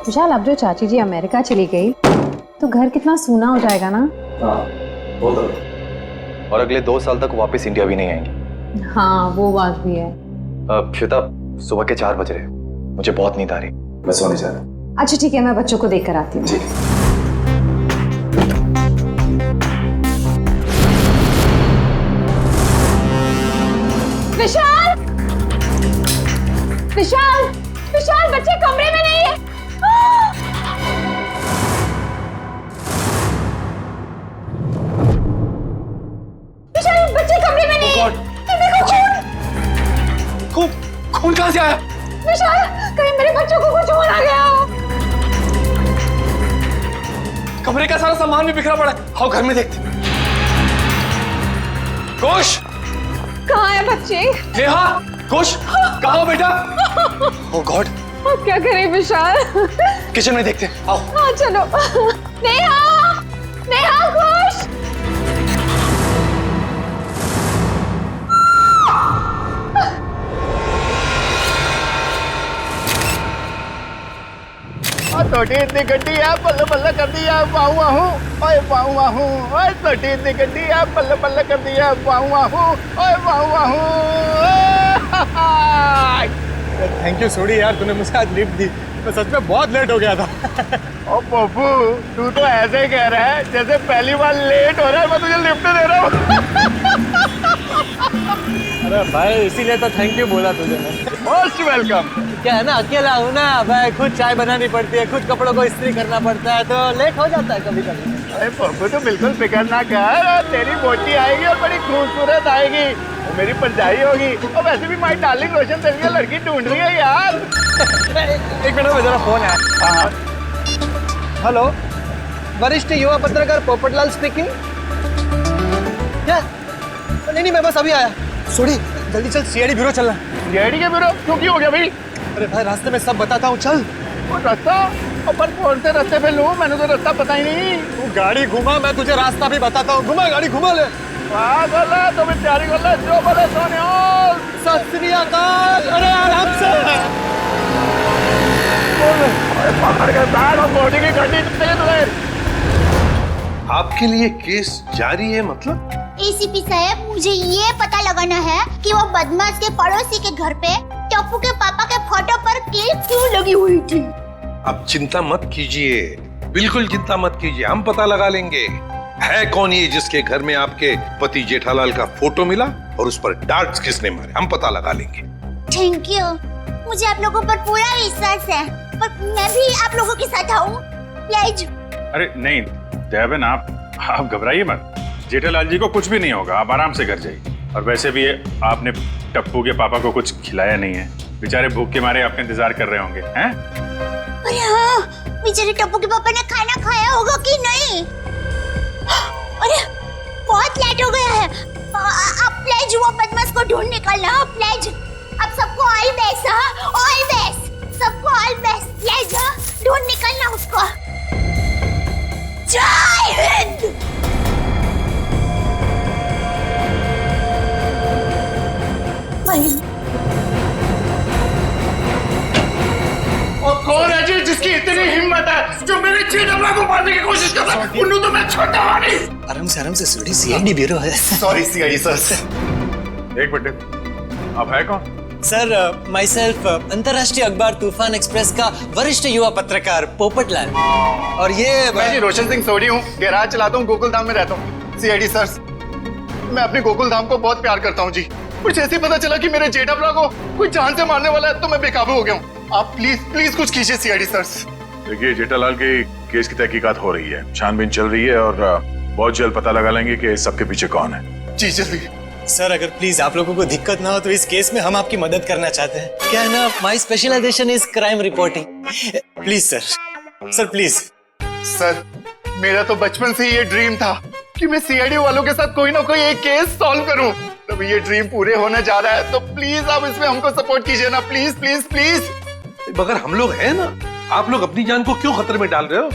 विशाल, अब जो चाची जी अमेरिका चली गई तो घर कितना सूना हो जाएगा ना। हाँ, वो तो। और अगले 2 साल तक वापस इंडिया भी नहीं आएंगी। हाँ, वो बात भी है। श्वेता, सुबह के 4 बज रहे, मुझे बहुत नींद आ रही, मैं सोने जा रहा। अच्छा ठीक है, मैं बच्चों को देख कर आती हूँ। जी। विशाल, विशाल, विशाल, बच्चे कमरे में नहीं है। विशाल, बच्चे कमरे में नहीं है। खून खून कहाँ से आया? विशाल, कहीं मेरे बच्चों को कुछ हो ना गया हो। कमरे का सारा सामान भी बिखरा पड़ा है। आओ घर में देखते। कुश, कहाँ है बच्चे? नेहा, कुश, कहाँ हो बेटा? ओह गॉड, अब क्या करें विशाल? किचन में देखते हैं। आओ। हाँ चलो। नेहा, नेहा, खुश। छोटी इतनी गड्डी है, बल्ले बल्ले कर दिया, वाहू वाहू, ओए वाहू वाहू, ओए छोटी इतनी गड्डी है, बल्ले बल्ले कर दिया, वाहू वाहू, ओए वाहू वाहू। थैंक यू सोडी यार, तूने मुझे आज लिफ्ट दी। मैं सच में बहुत लेट हो गया था। ओ पप्पू, तू तो ऐसे ही कह रहा है जैसे पहली बार लेट हो रहा है मैं तुझे लिफ्ट दे रहा हूँ। अरे भाई, इसीलिए तो थैंक यू बोला तुझे मैं। Most welcome. क्या है ना, अकेला हूँ ना भाई, खुद चाय बनानी पड़ती है, खुद कपड़ों को इस्त्री करना पड़ता है, तो लेट हो जाता है कभी कभी। अरे पप्पू, तो बिल्कुल फिक्र ना कर, तेरी बोटी आएगी और बड़ी खूबसूरत आएगी, वो मेरी परछाई होगी। और वैसे भी माई डार्लिंग रोशन तेरे लिए लड़की ढूंढ रही है यार। एक मिनट में जरा फोन है। हेलो, वरिष्ठ युवा पत्रकार पोपटलाल स्पीकिंग। क्या? नहीं मैं बस अभी आया। सोडी, जल्दी चल, सीआईडी ब्यूरो चलना। सीआईडी के ब्यूरो? क्यों, की हो गया भाई? अरे भाई, रास्ते में सब बताता हूँ, चल। वो रास्ता? पर कौन से रास्ते पे लूं? मैंने तो रास्ता पता ही नहीं। तू गाड़ी घुमा, मैं तुझे रास्ता भी बताता हूँ। घुमा गाड़ी, घुमा ले। बोला तो मैं तैयारी कर ले, जो बोले सोने। सत श्री अकाल। अरे आराम से। पकड़ के बैठ और बॉडी की गड्डी तुझे। आपके लिए केस जारी है मतलब? एसीपी साहब, मुझे ये पता लगाना है कि वो बदमाश के पड़ोसी के घर पे टप्पू के पापा के फोटो पर क्लिप क्यों लगी हुई थी। अब चिंता मत कीजिए, बिल्कुल चिंता मत कीजिए, हम पता लगा लेंगे। है कौन ये जिसके घर में आपके पति जेठालाल का फोटो मिला और उस पर डार्ट्स किसने मारे, हम पता लगा लेंगे। थैंक यू, मुझे आप लोगों पर पूरा विश्वास है, पर मैं भी आप लोगों के साथ आऊँ प्लीज। अरे नहीं देवन, आप घबराइए मत, जेठालाल जी को कुछ भी नहीं होगा, आप आराम से घर जाइए। और वैसे भी आपने टप्पू के पापा को कुछ खिलाया नहीं है, बेचारे भूख के मारे आपका इंतजार कर रहे होंगे। हैं? अरे हाँ, बेचारे टप्पू के पापा ने खाना खाया होगा कि नहीं? अरे बहुत लेट हो गया है, आप प्लीज वो बदमाश को ढूंढ निकालना, प्लीज। अब सबको ऑल बेस्ट, ऑल बेस्ट, सबको ऑल बेस्ट, प्लीज ढूंढ निकालना उसको। जय हिंद। और कौन है जी जिसकी इतनी हिम्मत है जो मेरे जेठमला को मारने की कोशिश करता है? उन्हें तो मैं छोड़ता नहीं। आराम से सोडी, सीआईडी ब्यूरो है। Sorry CID sir. एक मिनट, आप है कौन? सर, माई सेल्फ, अंतर्राष्ट्रीय अखबार तूफान एक्सप्रेस का वरिष्ठ युवा पत्रकार पोपटलाल। और ये मैं जी रोशन सिंह सोडी हूँ, गैराज चलाता हूँ, गोकुलधाम में रहता हूँ। सीआईडी सर, मैं अपने गोकुलधाम को बहुत प्यार करता हूँ जी। कुछ ऐसे पता चला कि मेरे जेठामला को कोई जान से मारने वाला है, तो मैं बेकाबू हो गया हूँ। आप प्लीज कुछ कीजिए सीआईडी सर। देखिए, जेठालाल के केस की तहकीकात हो रही है, छानबीन चल रही है और बहुत जल्द पता लगा लेंगे कि सबके पीछे कौन है। जी जल्दी। सर, अगर प्लीज आप लोगों को दिक्कत ना हो तो इस केस में हम आपकी मदद करना चाहते हैं। क्या है ना, my specialisation is crime reporting. Please sir please. Sir, मेरा तो बचपन से ये ड्रीम था कि मैं सीआईडी वालों के साथ कोई ना कोई एक केस सॉल्व करूं। तो ये ड्रीम पूरे होने जा रहा है, तो प्लीज आप इसमें हमको सपोर्ट कीजिए ना, प्लीज प्लीज प्लीज। मगर हम लोग हैं ना, आप लोग अपनी जान को क्यों खतरे में डाल रहे हो?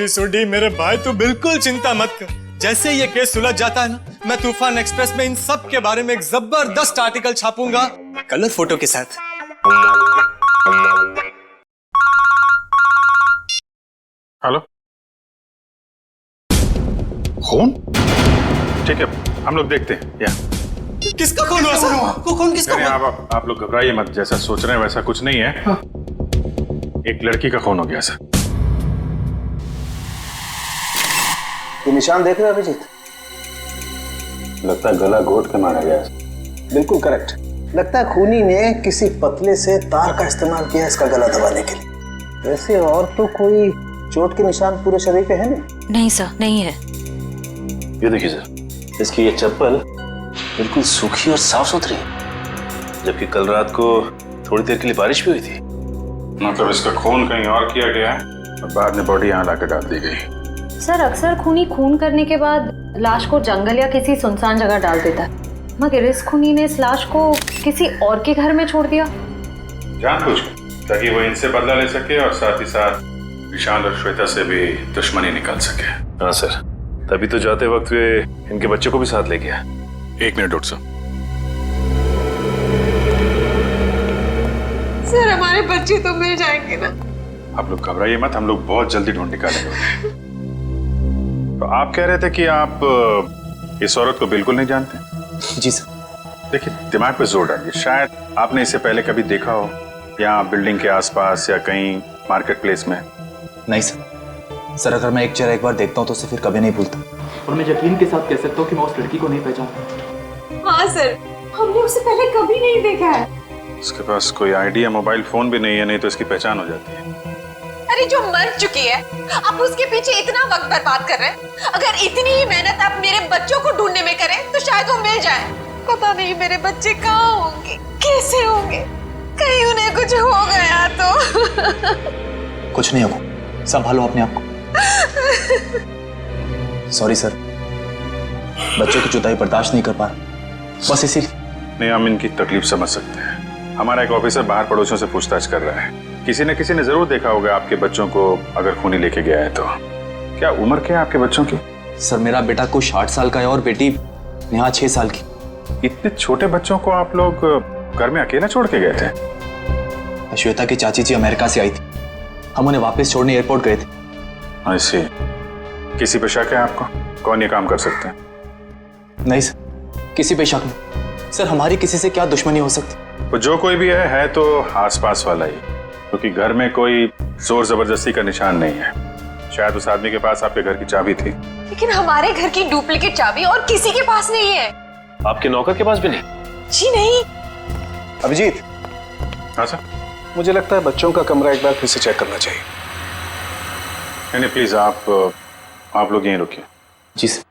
सोडी मेरे भाई, तू बिल्कुल चिंता मत कर। जैसे ये केस सुलझ जाता है ना, मैं तूफान एक्सप्रेस में इन सब के बारे में एक जबरदस्त आर्टिकल छापूंगा, कलर फोटो के साथ। हेलो, खून? ठीक है, हम लोग देखते हैं। या किसका खून हुआ सर? कौन किसका नहीं, हुआ? आप लोग घबराइए मत, जैसा सोच रहे हैं वैसा कुछ नहीं है। एक लड़की का खून हो गया सर। ये निशान देख रहे हो अभिजीत? लगता है गला घोट के मारा गया। बिल्कुल करेक्ट। लगता है खूनी ने किसी पतले से तार का इस्तेमाल किया इसका गला दबाने के लिए। वैसे और तो कोई चोट के निशान पूरे शरीर पे है नहीं? नहीं सर, नहीं है। ये देखिए सर, इसकी ये चप्पल बिल्कुल सूखी और साफ सुथरी है, जबकि कल रात को थोड़ी देर के लिए बारिश भी हुई थी। मतलब इसका खून कहीं और किया गया है और बाद में बॉडी यहाँ लाकर डाल दी गई। सर अक्सर खूनी खून करने के बाद लाश को जंगल या किसी सुनसान जगह डाल देता है, मगर इस खूनी ने इस लाश को किसी और के घर में छोड़ दिया। जानबूझकर, ताकि वो इनसे बदला ले सके और साथ ही साथ विशाल और श्वेता से भी दुश्मनी निकाल सके। हाँ सर, तभी तो जाते वक्त वे इनके बच्चे को भी साथ ले गया। 1 मिनट डॉक्टर साहब। सर हमारे बच्चे तो मिल जाएंगे ना? आप लोग घबराइए मत, हम लोग बहुत जल्दी ढूंढ निकालेंगे। तो आप कह रहे थे कि आप इस औरत को बिल्कुल नहीं जानते? जी सर। देखिए, दिमाग पे जोर डालिए। शायद आपने इसे पहले कभी देखा हो, यहाँ बिल्डिंग के आसपास या कहीं मार्केट प्लेस में। नहीं सर। सर अगर मैं एक चेहरा एक बार देखता हूँ तो उसे फिर कभी नहीं भूलता। और मैं यकीन के साथ कह सकता हूँ कि मैं उस लड़की को नहीं पहचानता। हाँ सर, हमने उसे पहले कभी नहीं देखा है। इसके पास कोई आईडी या मोबाइल फोन भी नहीं है, नहीं तो इसकी पहचान हो जाती है। अरे जो मर चुकी है, आप उसके पीछे इतना वक्त बर्बाद कर रहे हैं। अगर इतनी ही मेहनत आप मेरे बच्चों को ढूंढने में करें तो शायद वो मिल जाए। पता नहीं मेरे बच्चे कहाँ होंगे, कैसे होंगे, कहीं उन्हें कुछ हो गया तो। कुछ नहीं होगा, संभालो अपने आप को। सॉरी सर, बच्चों की जुदाई बर्दाश्त नहीं कर पा रहा, बस इसीलिए। नहीं, हम इनकी तकलीफ समझ सकते हैं। हमारा एक ऑफिसर बाहर पड़ोसियों से पूछताछ कर रहा है। किसी न किसी ने जरूर देखा होगा आपके बच्चों को, अगर खूनी लेके गया है तो। क्या उम्र क्या है आपके बच्चों की? सर मेरा बेटा कुछ 60 साल का है और बेटी नेहा 6 साल की। इतने छोटे बच्चों को आप लोग घर में अकेला छोड़ के गए थे? श्वेता की चाची जी अमेरिका से आई थी, हम उन्हें वापस छोड़ने एयरपोर्ट गए थे। ऐसे किसी पे शक है आपको? कौन ये काम कर सकते हैं? नहीं सर, किसी पे शक नहीं। सर हमारी किसी से क्या दुश्मनी हो सकती? वो जो कोई भी है तो आसपास वाला ही, क्योंकि घर में कोई जोर जबरदस्ती का निशान नहीं है। शायद उस आदमी के पास आपके घर की चाबी थी। लेकिन हमारे घर की डुप्लीकेट चाबी और किसी के पास नहीं है। आपके नौकर के पास भी नहीं? जी नहीं। अभिजीत। हाँ सर। मुझे लगता है बच्चों का कमरा एक बार फिर से चेक करना चाहिए। नहीं प्लीज, आप लोग यहीं रुकिए। जी सर।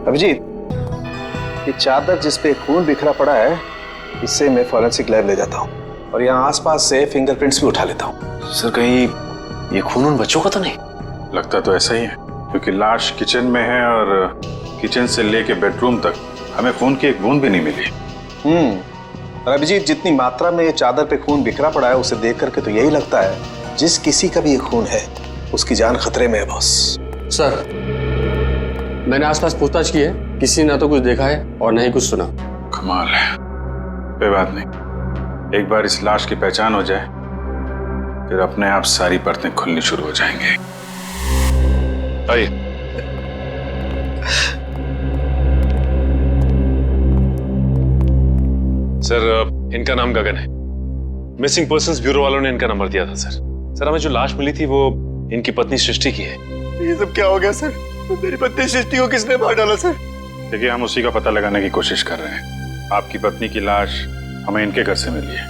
अभिजीत, ये चादर जिस पे खून बिखरा पड़ा है, इससे मैं फॉरेंसिक लैब ले जाता हूँ और यहाँ आसपास से फिंगरप्रिंट्स भी उठा लेता हूँ। सर कहीं ये खून उन बच्चों का तो नहीं? लगता तो ऐसा ही है, क्योंकि लाश किचन में है और किचन से लेके बेडरूम तक हमें खून की एक बूंद भी नहीं मिली। और अभिजीत, जितनी मात्रा में ये चादर पे खून बिखरा पड़ा है उसे देख करके तो यही लगता है जिस किसी का भी ये खून है उसकी जान खतरे में है बॉस। सर मैंने आसपास पूछताछ की है, किसी ने ना तो कुछ देखा है और ना ही कुछ सुना। कमाल है। कोई बात नहीं, एक बार इस लाश की पहचान हो जाए फिर अपने आप सारी परतें खुलनी शुरू हो जाएंगे। आइए। सर इनका नाम गगन है। मिसिंग पर्संस ब्यूरो वालों ने इनका नंबर दिया था सर। सर हमें जो लाश मिली थी वो इनकी पत्नी सृष्टि की है। ये सब क्या हो गया सर? मेरी पत्नी सृष्टि को किसने मार डाला सर? देखिए, हम उसी का पता लगाने की कोशिश कर रहे हैं। आपकी पत्नी की लाश हमें इनके घर से मिली है।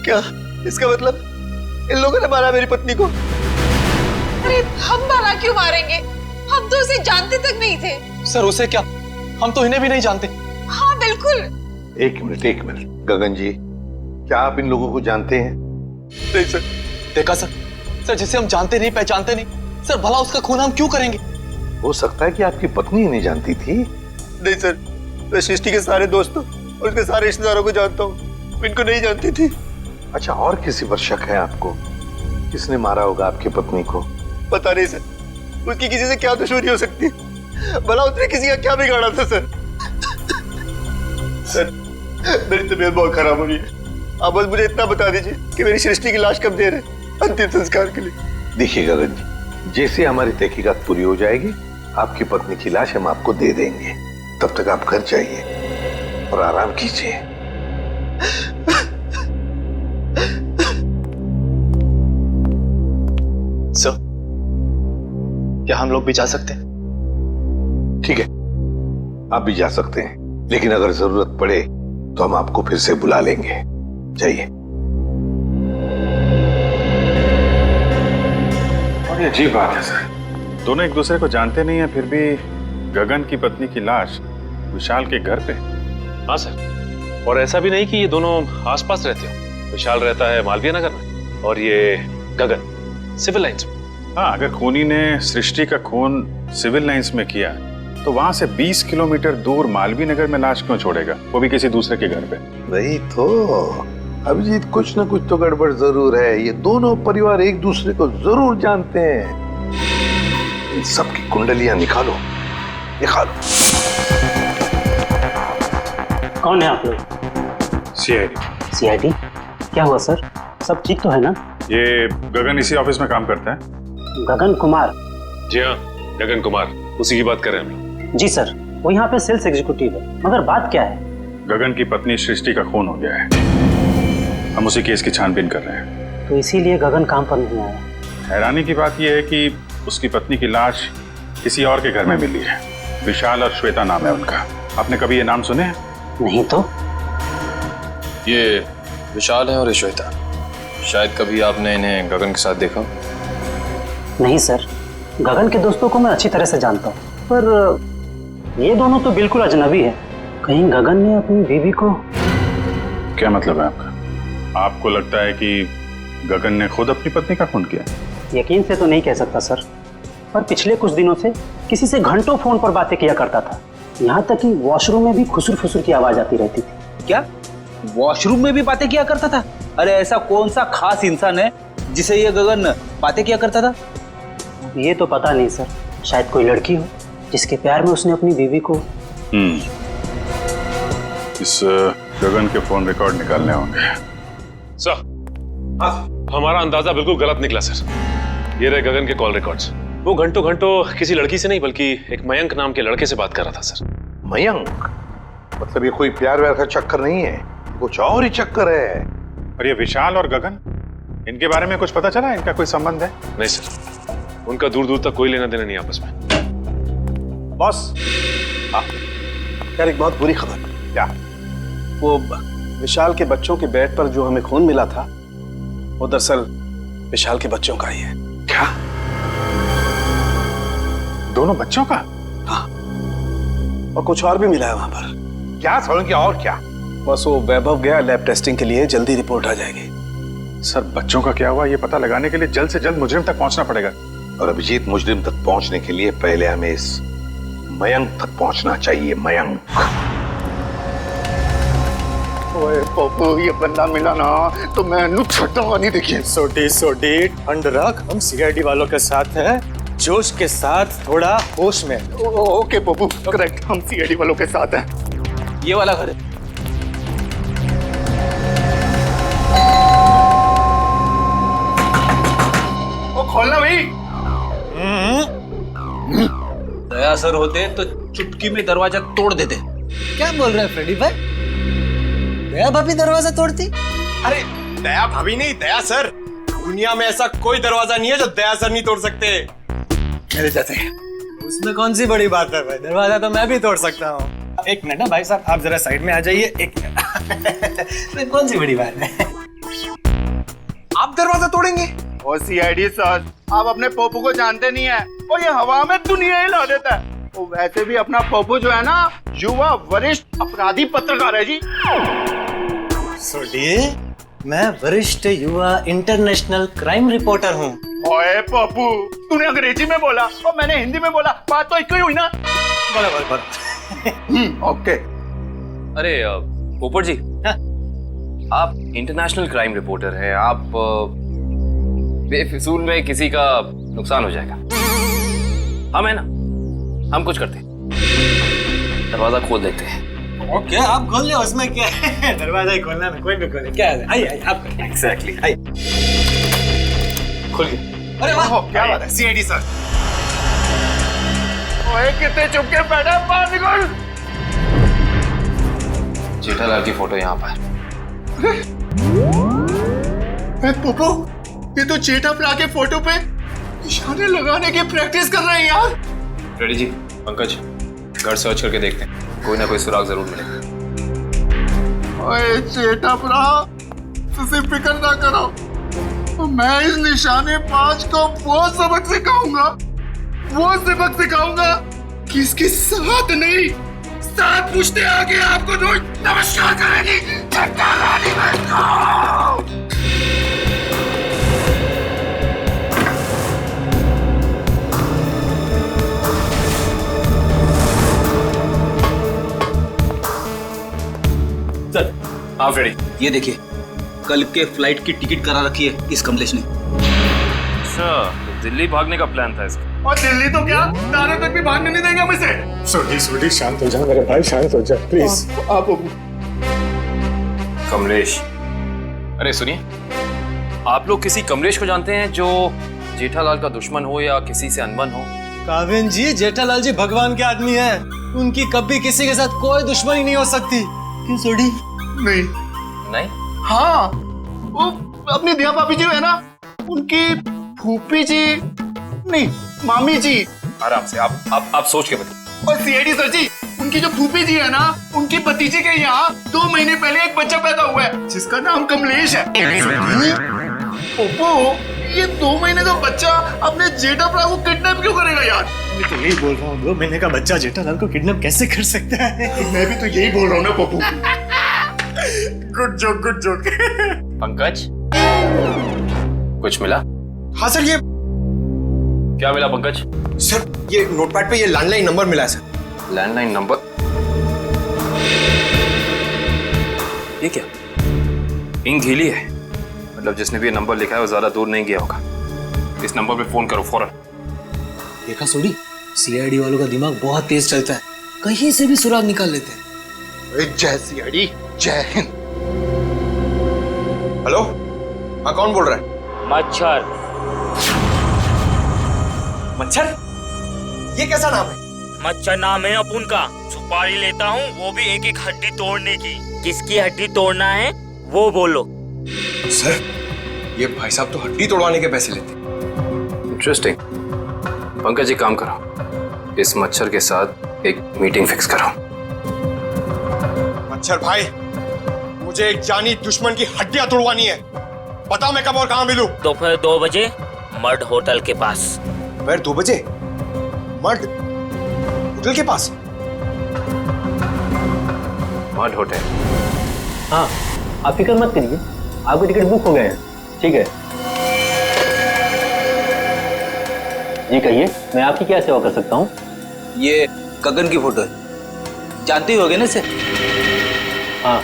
क्या इसका मतलब इन लोगों ने मारा मेरी पत्नी को? अरे हम भला क्यों मारेंगे? हम तो उसे जानते तक नहीं थे। सर उसे क्या, हम तो इन्हें भी नहीं जानते। हाँ बिल्कुल। एक मिनट गगन जी, क्या आप इन लोगों को जानते हैं? नहीं सर। देखा सर, सर जिसे हम जानते नहीं पहचानते नहीं, सर भला उसका खून हम क्यों करेंगे? हो सकता है कि आपकी पत्नी ही नहीं जानती थी। नहीं सर, मैं सृष्टि के सारे दोस्तों और उसके सारे रिश्तेदारों को जानता हूँ, इनको नहीं जानती थी। अच्छा, और किसी पर शक है आपको? किसने मारा होगा आपकी पत्नी को? पता नहीं सर, उसकी किसी से क्या दुश्मनी हो सकती है? भला उसने किसी का क्या बिगाड़ा था सर? सर मेरी तबीयत बहुत खराब हो रही है, आप बस मुझे इतना बता दीजिए कि मेरी सृष्टि की लाश कब दे रहे अंतिम संस्कार के लिए। देखिए गगन जी, जैसे हमारी तहकीकात पूरी हो जाएगी आपकी पत्नी की लाश हम आपको दे देंगे। तब तक आप घर जाइए और आराम कीजिए। सर, क्या हम लोग भी जा सकते हैं? ठीक है, आप भी जा सकते हैं, लेकिन अगर जरूरत पड़े तो हम आपको फिर से बुला लेंगे। जाइए। और ये अजीब बात है सर, दोनों एक दूसरे को जानते नहीं है, फिर भी गगन की पत्नी की लाश विशाल के घर पे। हाँ सर, और ऐसा भी नहीं कि ये दोनों आसपास रहते हो। विशाल रहता है मालवीय नगर में और ये गगन सिविल लाइंस में। हाँ, अगर खूनी ने सृष्टि का खून सिविल लाइंस में किया तो वहां से 20 किलोमीटर दूर मालवीय नगर में लाश क्यों छोड़ेगा, वो भी किसी दूसरे के घर पे? वही तो अभिजीत, कुछ ना कुछ तो गड़बड़ जरूर है। ये दोनों परिवार एक दूसरे को जरूर जानते हैं। इन सबकी कुंडलियां निकालो, निकालो। कौन है आप लोग? सीआईडी। सीआईडी? क्या हुआ सर? सब ठीक तो है ना? ये गगन इसी ऑफिस में काम करता है। गगन कुमार? जी हाँ, गगन कुमार, उसी की बात कर रहे हैं हम लोग। जी सर, वो यहाँ पे सेल्स एग्जीक्यूटिव है। मगर बात क्या है? गगन की पत्नी सृष्टि का खून हो गया है, हम उसी केस की छानबीन कर रहे हैं। तो इसीलिए गगन काम पर नहीं आया। हैरानी की बात यह है कि उसकी पत्नी की लाश किसी और के घर में मिली है। विशाल और श्वेता नाम है उनका। आपने कभी ये नाम सुने हैं? नहीं तो। ये विशाल है और ये श्वेता। शायद कभी आपने इन्हें गगन के साथ देखा? नहीं सर, गगन के दोस्तों को मैं अच्छी तरह से जानता हूँ, पर ये दोनों तो बिल्कुल अजनबी है। कहीं गगन ने अपनी बीवी को... क्या मतलब है आपका? आपको लगता है कि गगन ने खुद अपनी पत्नी का खून किया? यकीन से तो नहीं कह सकता सर, पर पिछले कुछ दिनों से किसी से घंटों फोन पर बातें किया करता था। यहाँ तक कि वॉशरूम में भी खुसुर फुसुर की आवाज आती रहती थी। क्या वॉशरूम में भी बातें किया करता था? अरे ऐसा कौन सा खास इंसान है जिसे ये गगन बातें किया करता था? ये तो पता नहीं सर, शायद कोई लड़की हो जिसके प्यार में उसने अपनी बीवी को... इस गगन के फोन रिकॉर्ड निकालने होंगे। सर, हमारा अंदाजा बिल्कुल गलत निकला सर। ये रहे गगन के कॉल रिकॉर्ड्स। वो घंटों घंटों किसी लड़की से नहीं बल्कि एक मयंक नाम के लड़के से बात कर रहा था सर। मयंक? मतलब ये कोई प्यार व्यार का चक्कर नहीं है, कुछ और ही चक्कर है। और ये विशाल और गगन, इनके बारे में कुछ पता चला? इनका कोई संबंध है? नहीं सर, उनका दूर दूर तक कोई लेना देना नहीं आपस में। बॉस, यार एक बहुत बुरी खबर। क्या? वो विशाल के बच्चों के बेड पर जो हमें खून मिला था वो दरअसल विशाल के बच्चों का ही है। क्या? दोनों बच्चों का? हाँ, और कुछ और भी मिला है वहां पर। क्या समझ? और क्या? बस वो वैभव गया लैब टेस्टिंग के लिए, जल्दी रिपोर्ट आ जाएगी। सर, बच्चों का क्या हुआ ये पता लगाने के लिए जल्द से जल्द मुजरिम तक पहुंचना पड़ेगा। और अभिजीत, मुजरिम तक पहुंचने के लिए पहले हमें इस मयंक तक पहुंचना चाहिए। मयंक। ओए पप्पू, ये बंदा मिला ना तो मैं छट्टा नहीं। देखिए सोडी ठंड रख, हम सीआईडी वालों के साथ हैं, जोश के साथ, थोड़ा होश में। ओके पप्पू, करेक्ट, हम सीआईडी वालों के साथ हैं। ये वाला घर है। ओ खोलना भाई। दया सर होते तो चुटकी में दरवाजा तोड़ देते। क्या बोल रहे हैं फ्रेडी भाई? दया भाभी दरवाजा तोड़ती? अरे दया भाभी नहीं, दया सर। दुनिया में ऐसा कोई दरवाजा नहीं है जो दया सर नहीं तोड़ सकते। मेरे जैसे। उसमें कौन सी बड़ी बात है भाई, दरवाजा तो मैं भी तोड़ सकता हूँ। एक मिनट ना भाई साहब, आप जरा साइड में आ जाइए। एक मिनट। कौन सी बड़ी बात है? आप दरवाजा तोड़ेंगे? ओ सीआईडी सर, आप अपने पप्पू को जानते नहीं है, और ये हवा में दुनिया हिला देता है। वो वैसे भी अपना पप्पू जो है ना, युवा वरिष्ठ अपराधी पत्रकार है जी। सोडिए, मैं वरिष्ठ युवा इंटरनेशनल क्राइम रिपोर्टर हूँ। ओए पप्पू, तूने अंग्रेजी में बोला और मैंने हिंदी में बोला, बात तो एक ही हुई ना। बराबर। ओके। अरे पोपट जी, आप इंटरनेशनल क्राइम रिपोर्टर हैं, आप बेफिजूल में किसी का नुकसान हो जाएगा। हम है ना, हम कुछ करते हैं, दरवाजा खोल देते हैं ओके आप खोल ले, उसमें क्या है, दरवाजा ही खोलना ना, कोई भी खोले, क्या है, आइए आइए आप एग्जैक्टली आइए। खुल गया। अरे वाह क्या बात है, सीआईडी सर। ओए कितने चुपके बैठा, बाहर निकल। जेठालाल की फोटो यहाँ पर। पोपो, ये तो जेठा प्रा के फोटो पे निशाने लगाने की प्रैक्टिस कर रहे हैं यार। रेडी जी, पंकज घर सर्च करके देखते हैं, कोई ना कोई सुराग जरूर मिलेगा। ओए जेठा प्रा, तुझे फिक्र ना करो, मैं इस निशाने पांच को वो सबक सिखाऊंगा कि इसके साथ नहीं, साथ पूछते आगे आपको रोज नमस्कार करेगी। सर हाँ फ्रेडी, ये देखिए, कल के फ्लाइट की टिकट करा रखी है इस कमलेश ने। अच्छा, दिल्ली भागने का प्लान था इसका। और दिल्ली तो क्या, दारू तक भी भागने नहीं देंगे मुझसे। सोडी शांत हो जा मेरे भाई, शांत हो जा प्लीज। आप कमलेश, अरे सुनिए, आप लोग किसी कमलेश को जानते हैं जो जेठालाल का दुश्मन हो या किसी से अनबन हो? काविन जी, जेठालाल जी भगवान के आदमी हैं, उनकी कभी किसी के साथ कोई दुश्मनी नहीं हो सकती। क्यों सोडी? नहीं? हाँ, वो अपनी दिया भाभी जी है ना, उनकी फूफी जी नहीं, मामी जी। आराम से, आप सोच के बताइए। और सीआईडी सर जी, उनकी जो फूफी जी है ना, उनकी भतीजे के यहाँ 2 महीने पहले एक बच्चा पैदा हुआ है जिसका नाम कमलेश है। ओप्पो, ये 2 महीने का बच्चा अपने जेठा प्रा को किडनैप क्यों करेगा यार? मैं तो यही बोल रहा हूँ, 2 महीने का बच्चा जेठालाल को किडनैप कैसे कर सकता है? मैं भी तो यही बोल रहा हूँ ना पप्पू। Good joke. पंकज, कुछ मिला? हाँ सर, ये क्या मिला पंकज? सर, ये नोटपैड पे ये लैंडलाइन नंबर मिला है सर। Landline number? ये क्या, इंक गीली है, मतलब जिसने भी ये नंबर लिखा है वो ज्यादा दूर नहीं गया होगा। इस नंबर पे फोन करो फौरन। देखा सोडी, सीआईडी वालों का दिमाग बहुत तेज चलता है, कहीं से भी सुराग निकाल लेते हैं। जय सीआईडी, जय हिंद। हेलो, हाँ कौन बोल रहा है? मच्छर? ये कैसा नाम है? मच्छर नाम है अपुन का। सुपारी लेता हूँ, वो भी एक हड्डी तोड़ने की। किसकी हड्डी तोड़ना है वो बोलो। सर, ये भाई साहब तो हड्डी तोड़वाने के पैसे लेते। इंटरेस्टिंग। पंकज जी काम करो, इस मच्छर के साथ एक मीटिंग फिक्स करो। मच्छर भाई, मुझे एक जानी दुश्मन की हड्डियां तोड़वानी है, बताओ मैं कब और कहाँ मिलूं? दोपहर 2 बजे मर्ड होटल के पास। दोपहर 2 बजे मर्ड होटल के पास? Mud hotel? हाँ, आप फिक्र मत करिए, आपके टिकट बुक हो गए हैं। ठीक है जी, कहिए मैं आपकी क्या सेवा कर सकता हूँ? ये गगन की फोटो है, जानते ही होगे ना इसे? हाँ,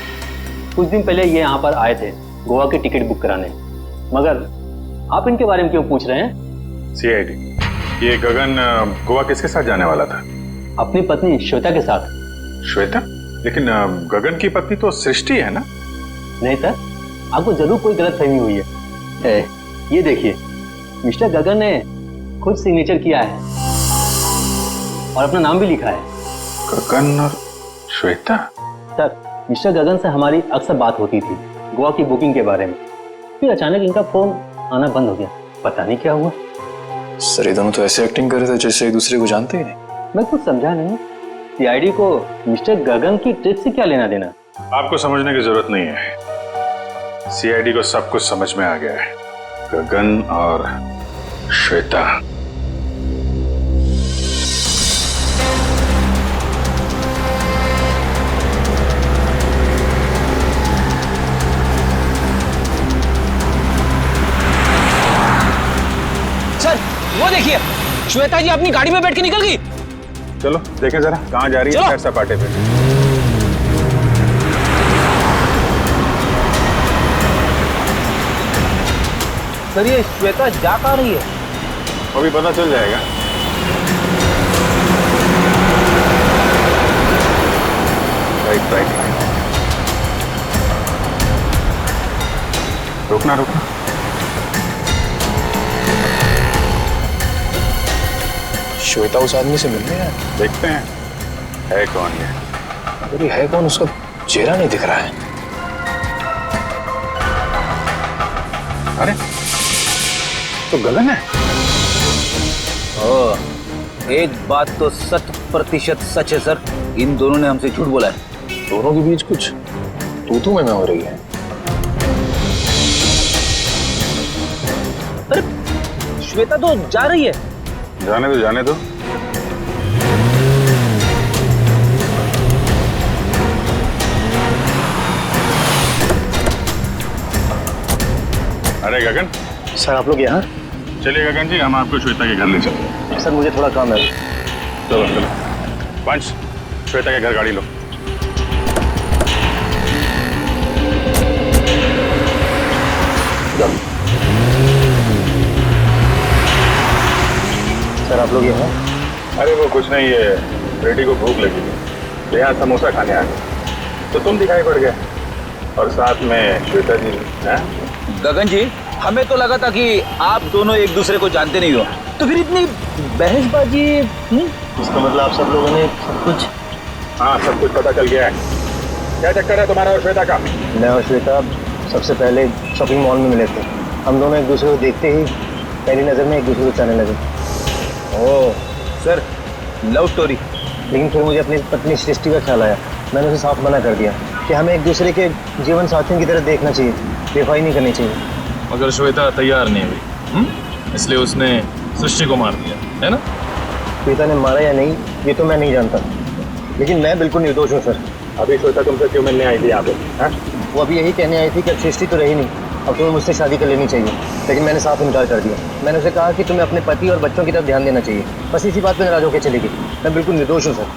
कुछ दिन पहले ये यहाँ पर आए थे गोवा की टिकट बुक कराने, मगर आप इनके बारे में क्यों पूछ रहे हैं? सीआईडी, ये गगन गोवा किसके साथ जाने वाला था? अपनी पत्नी श्वेता के साथ। श्वेता? लेकिन गगन की पत्नी तो सृष्टि है ना? नहीं सर, आपको जरूर कोई गलतफहमी हुई है। ये देखिए, मिस्टर गगन ने खुद सिग्नेचर किया है और अपना नाम भी लिखा है। गगन और श्वेता? सर, मिस्टर गगन से हमारी अक्सर बात होती थी गोवा की बुकिंग के बारे में, फिर अचानक इनका फोन आना बंद हो गया, पता नहीं क्या हुआ। सर, ये दोनों तो ऐसे एक्टिंग कर रहे थे जैसे एक दूसरे को जानते ही नहीं। मैं कुछ समझा नहीं, सीआईडी को मिस्टर गगन की ट्रिप से क्या लेना देना? आपको समझने की जरूरत नहीं है, सीआईडी को सब कुछ समझ में आ गया है। गगन और श्वेता। सर, वो देखिए, श्वेता जी अपनी गाड़ी में बैठ के निकल गई। चलो देखें जरा कहाँ जा रही है सैर सपाटे पे। सर, ये श्वेता जा कहाँ रही है? अभी पता चल जाएगा। Right right. रुकना रुकना। श्वेता उस आदमी से मिलने है। देखते हैं है कौन ये। अरे है कौन, उसका चेहरा नहीं दिख रहा है। अरे तो गगन है। एक बात तो 100% सच है सर, इन दोनों ने हमसे झूठ बोला है। दोनों के बीच कुछ तू में हो रही है। अरे श्वेता तो जा रही है। जाने दो जाने दो। अरे गगन। सर आप लोग यहाँ? चलिए गगन जी, हम आपको श्वेता के घर ले चलते। सर मुझे थोड़ा काम है। चलो चलो पंच, श्वेता के घर गाड़ी लो। सर आप लोग यहाँ? अरे वो कुछ नहीं, है बेटी को भूख लगी थी तो यहाँ समोसा खाने आ गए तो तुम दिखाई पड़ गए और साथ में श्वेता जी। गगन जी, हमें तो लगा था कि आप दोनों एक दूसरे को जानते नहीं हो, तो फिर इतनी बहसबाजी। इसका मतलब आप सब लोगों ने सब कुछ? हाँ सब कुछ पता चल गया है। क्या चक्कर है तुम्हारा और श्वेता का? मैं और श्वेता सबसे पहले शॉपिंग मॉल में मिले थे। हम दोनों एक दूसरे को देखते ही पहली नज़र में एक दूसरे को चाहने लगे। Oh sir, love story. लेकिन फिर मुझे अपनी पत्नी सृष्टि का ख्याल आया। मैंने उसे साफ मना कर दिया कि हमें एक दूसरे के जीवन साथियों की तरह देखना चाहिए, बेवफाई नहीं करनी चाहिए। मगर श्वेता तैयार नहीं हुई, इसलिए उसने सृष्टि को मार दिया, है ना? श्वेता ने मारा या नहीं ये तो मैं नहीं जानता, लेकिन मैं बिल्कुल निर्दोष हूँ सर। अभी श्वेता तुमसे क्यों मिलने आई थी यहाँ पे? वो अभी यही कहने आई थी कि अब सृष्टि तो रही नहीं, अब तुम्हें मुझसे शादी कर लेनी चाहिए। लेकिन मैंने साफ इनकार कर दिया। मैंने उसे कहा कि तुम्हें अपने पति और बच्चों की तरफ ध्यान देना चाहिए। बस इसी बात पर नाराज होकर चली गई। मैं बिल्कुल निर्दोष हूँ सर।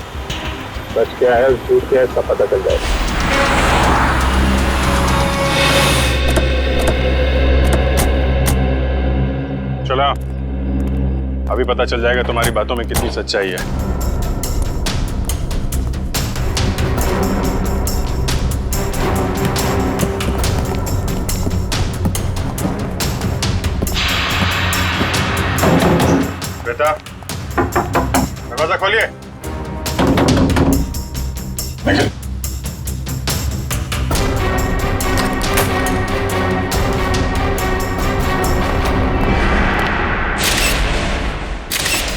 सच क्या है झूठ क्या है सब पता चल जाएगा। चला, अभी पता चल जाएगा तुम्हारी बातों में कितनी सच्चाई है। बेटा दरवाजा खोलिए।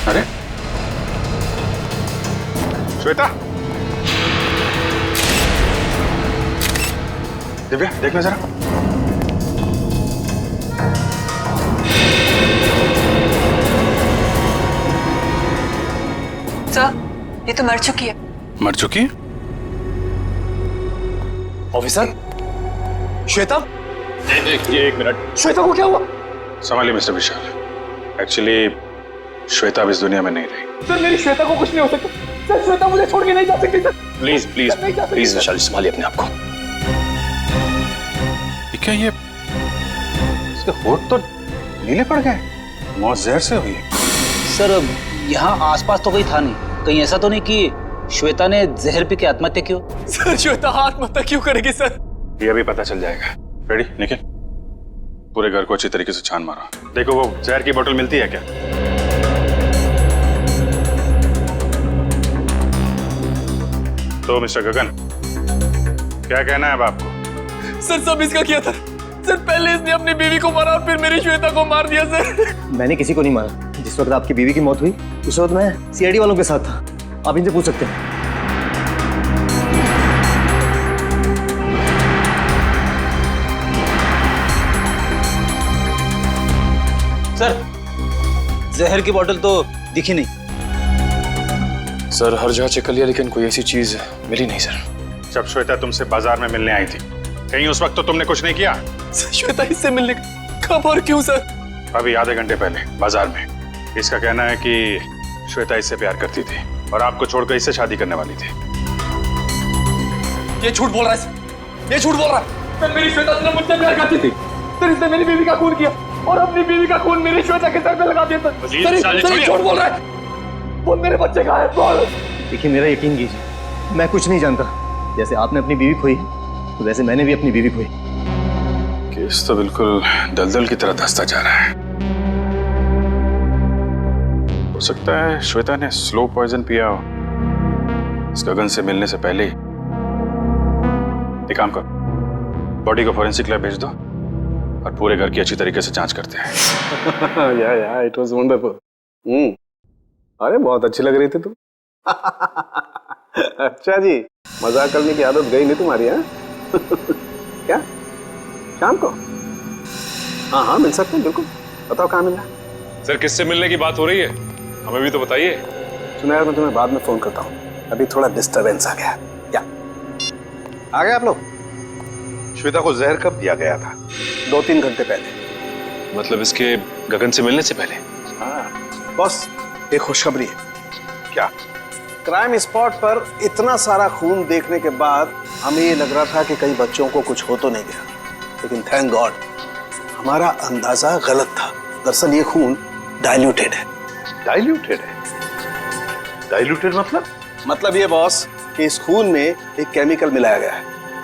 अरे श्वेता, दिव्या देखना जरा। सर, ये तो मर चुकी है। मर चुकी है? ऑफिसर, श्वेता? एक मिनट। श्वेता को क्या हुआ? संभालिए मिस्टर विशाल। एक्चुअली श्वेता अब इस दुनिया में नहीं रही। सर मेरी श्वेता को कुछ नहीं हो सकता। सर श्वेता मुझे छोड़ के नहीं जा सकती। सर प्लीज प्लीज प्लीज विशाल, संभालिए अपने आप को। क्या ये इसके होठ तो नीले पड़ गए? मौत जहर से हुई है? सर यहाँ आसपास तो कोई था नहीं, कहीं ऐसा तो नहीं कि श्वेता ने जहर पी के आत्महत्या की हो? सर श्वेता आत्महत्या क्यों करेगी सर? ये अभी पता चल जाएगा। रेडी निखिल, पूरे घर को अच्छी तरीके से छान मारो। देखो वो जहर की बोतल मिलती है क्या? तो मिस्टर गगन क्या कहना है अब आपको? सर सब इसका किया था। सर पहले इसने अपनी बीवी को मारा और फिर मेरी श्वेता को मार दिया सर। मैंने किसी को नहीं मारा। जिस वक्त आपकी बीवी की मौत हुई उस वक्त मैं सीआईडी वालों के साथ था। आप इनसे पूछ सकते हैं। सर जहर की बोतल तो दिखी नहीं। सर हर जगह चेक कर लिया लेकिन कोई ऐसी चीज मिली नहीं सर। जब श्वेता तुमसे बाजार में मिलने आई थी कहीं उस वक्त तो तुमने कुछ नहीं किया? श्वेता इससे मिलने कब और क्यों सर? अभी आधे घंटे पहले बाजार में। इसका कहना है कि श्वेता इससे प्यार करती थी और आपको छोड़कर इससे शादी करने वाली थी। ये झूठ बोल रहा है सर, ये झूठ बोल रहा है। सर मेरी श्वेता सिर्फ मुझसे प्यार करती थी। सर इसने मेरी बीवी का खून किया और अपनी बीवी का खून मेरी श्वेता के सर पे लगा दिया। सर झूठ बोल रहा है। बोल मेरे बच्चे कहाँ हैं? बोल। देखिए मेरा यकीन कीजिए, मैं कुछ नहीं जानता। जैसे आपने अपनी बीवी खोई तो वैसे मैंने भी अपनी बीवी खोई। केस तो बिल्कुल दलदल की तरह धंसता जा रहा है। हो सकता है श्वेता ने स्लो पॉइजन पिया हो इस गगन से मिलने से पहले ही। एक काम करो, बॉडी को फॉरेंसिक लैब भेज दो और पूरे घर की अच्छी तरीके से जांच करते हैं। या इट वाज वंडरफुल। अरे बहुत अच्छी लग रही थी तुम। अच्छा जी, मजाक करने की आदत गई नहीं तुम्हारी? है क्या शाम को? हाँ हाँ मिल सकते हैं, बिल्कुल। बताओ कहाँ मिलना? सर किससे मिलने की बात हो रही है, हमें भी तो बताइए। सुना यार, मैं तुम्हें बाद में फोन करता हूँ, अभी थोड़ा डिस्टरबेंस आ गया। क्या आ गए आप लोग? श्वेता को जहर कब दिया गया था? 2-3 घंटे पहले। मतलब इसके गगन से मिलने से पहले? हाँ बॉस, एक खुशखबरी है। क्या? क्राइम स्पॉट पर इतना सारा खून देखने के बाद हमें ये लग रहा था कि कई बच्चों को कुछ हो तो नहीं गया, लेकिन थैंक गॉड हमारा अंदाजा गलत था। दरअसल ये खून डाइल्यूटेड है। डाइल्यूटेड है? डाइल्यूटेड मतलब ये बॉस कि इस खून में एक केमिकल मिलाया गया है,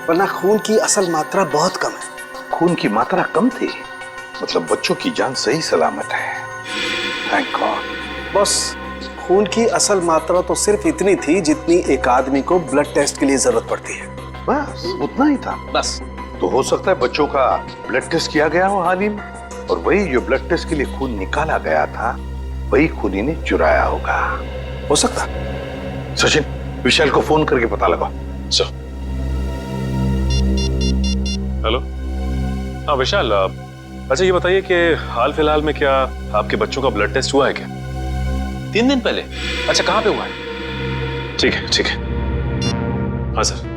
वरना खून की असल मात्रा बहुत कम है। खून की मात्रा कम थी, मतलब बच्चों की जान सही सलामत है। Thank God. बस खून की असल मात्रा तो सिर्फ इतनी थी जितनी एक आदमी को ब्लड टेस्ट के लिए जरूरत पड़ती है। बस उतना ही था? बस। तो हो सकता है बच्चों का ब्लड टेस्ट किया गया हो हाल ही में, और वही जो ब्लड टेस्ट के लिए खून निकाला गया था वही खूनी ने चुराया होगा। हो सकता। सचिन, विशाल को फोन करके पता लगाओ। हेलो, हाँ विशाल, अच्छा ये बताइए कि हाल फिलहाल में क्या आपके बच्चों का ब्लड टेस्ट हुआ है क्या? 3 दिन पहले? अच्छा, कहाँ पे हुआ है? ठीक है ठीक है। हाँ सर,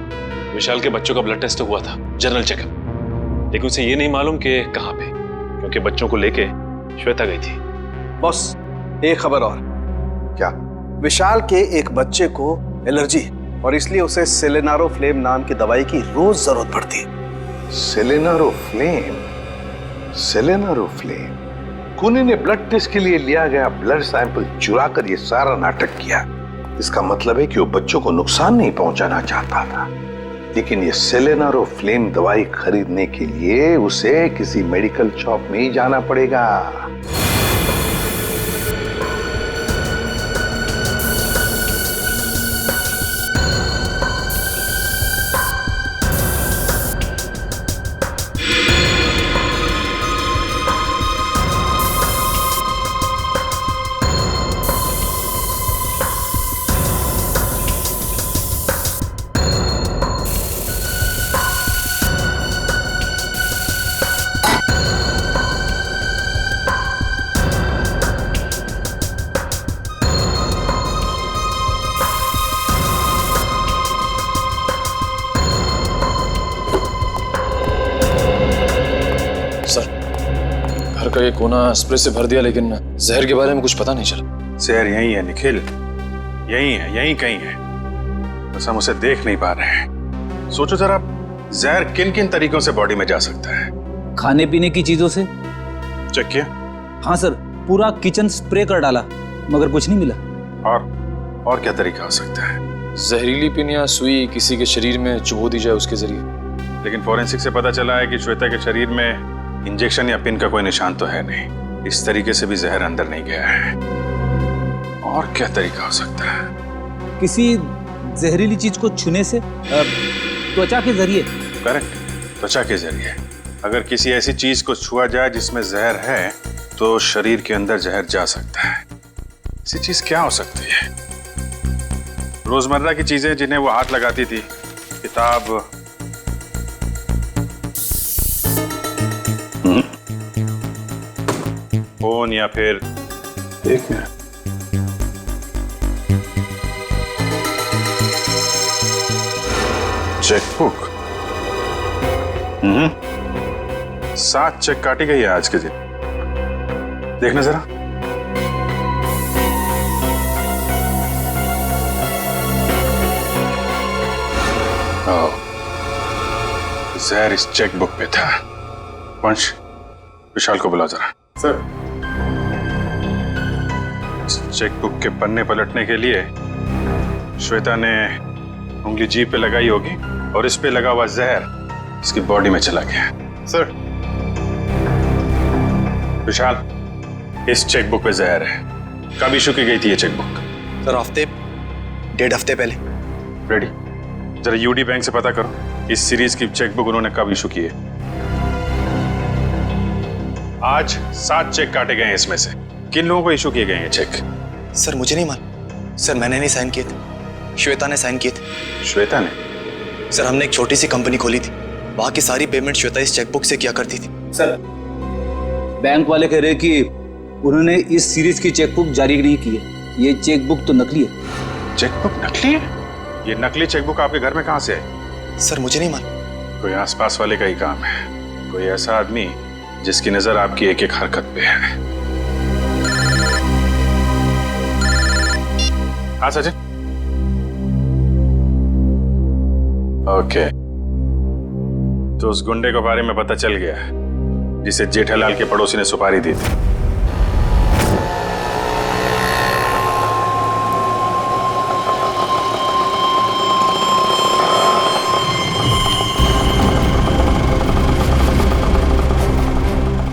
विशाल के बच्चों का ब्लड टेस्ट हुआ था, जनरल चेकअप, लेकिन उसे ये नहीं मालूम कि कहाँ पे, क्योंकि बच्चों को लेके श्वेता गई थी। बॉस एक खबर और। क्या? विशाल के एक बच्चे को एलर्जी है और इसलिए उसे सेलेनारोफ्लेम नाम की दवाई की रोज जरूरत पड़ती है। सेलेनारोफ्लेम? सेलेनारोफ्लेम? खूनी ने ब्लड टेस्ट के लिए लिया गया ब्लड सैंपल चुरा कर ये सारा नाटक किया। इसका मतलब है कि वो बच्चों को नुकसान नहीं पहुंचाना चाहता था, लेकिन ये सेलेनारोफ्लेम दवाई खरीदने के लिए उसे किसी मेडिकल शॉप में ही जाना पड़ेगा। का ये कोना स्प्रे से भर दिया, लेकिन जहर के बारे में कुछ पता नहीं चला। जहर यही है निखिल, यही है, यही कहीं है, बस हम उसे देख नहीं पा रहे हैं। सोचो जरा, जहर किन किन तरीकों से बॉडी में जा सकता है? खाने पीने की चीजों से। चेक किया? हाँ सर, पूरा किचन स्प्रे कर डाला मगर कुछ नहीं मिला। और क्या तरीका हो सकता है? जहरीली पिन या सुई किसी के शरीर में चुभो दी जाए उसके जरिए। लेकिन फोरेंसिक से पता चला है कि श्वेता के शरीर में इंजेक्शन या पिन का कोई निशान तो है नहीं। इस तरीके से भी जहर अंदर नहीं गया है। और क्या तरीका हो सकता है? किसी जहरीली चीज को छूने से, त्वचा के जरिए। करेक्ट, त्वचा के जरिए। अगर किसी ऐसी चीज को छुआ जाए जिसमें जहर है तो शरीर के अंदर जहर जा सकता है। ऐसी चीज क्या हो सकती है? रोजमर्रा की चीजें जिन्हें वो हाथ लगाती थी, किताब, फोन, या फिर एक मिनट, चेकबुक। 7 चेक काटी गई है आज के दिन। देखना जरा। जहर इस चेकबुक पे था। वंश, विशाल को बुला जरा। सर। चेकबुक के पन्ने पलटने के लिए श्वेता ने उंगली जीभ पे लगाई होगी और इस पे लगा हुआ जहर इसकी बॉडी में चला गया। सर विशाल, इस चेकबुक पे जहर है। कब इशू की गई थी ये चेकबुक? सर हफ्ते 1.5 हफ्ते पहले। रेडी, जरा यूडी बैंक से पता करो इस सीरीज की चेकबुक उन्होंने कब इशू की है। आज 7 चेक काटे गए हैं, इसमें से किन लोगों को इशू किए गए हैं चेक? सर मुझे नहीं मालूम सर, मैंने नहीं साइन किए थे, श्वेता ने साइन किए थे। श्वेता ने? सर हमने एक छोटी सी कंपनी खोली थी, वहां की सारी पेमेंट श्वेता इस चेकबुक से किया करती थी। सर बैंक वाले कह रहे कि उन्होंने इस सीरीज की चेकबुक जारी नहीं की है, ये चेकबुक तो नकली है। चेकबुक नकली है? ये नकली चेकबुक आपके घर में कहां से आई? सर मुझे नहीं मालूम। कोई आसपास वाले का ही काम है, कोई ऐसा आदमी जिसकी नजर आपकी एक एक हरकत पे है। हाँ सचिन। ओके, तो उस गुंडे के बारे में पता चल गया जिसे जेठालाल के पड़ोसी ने सुपारी दी थी।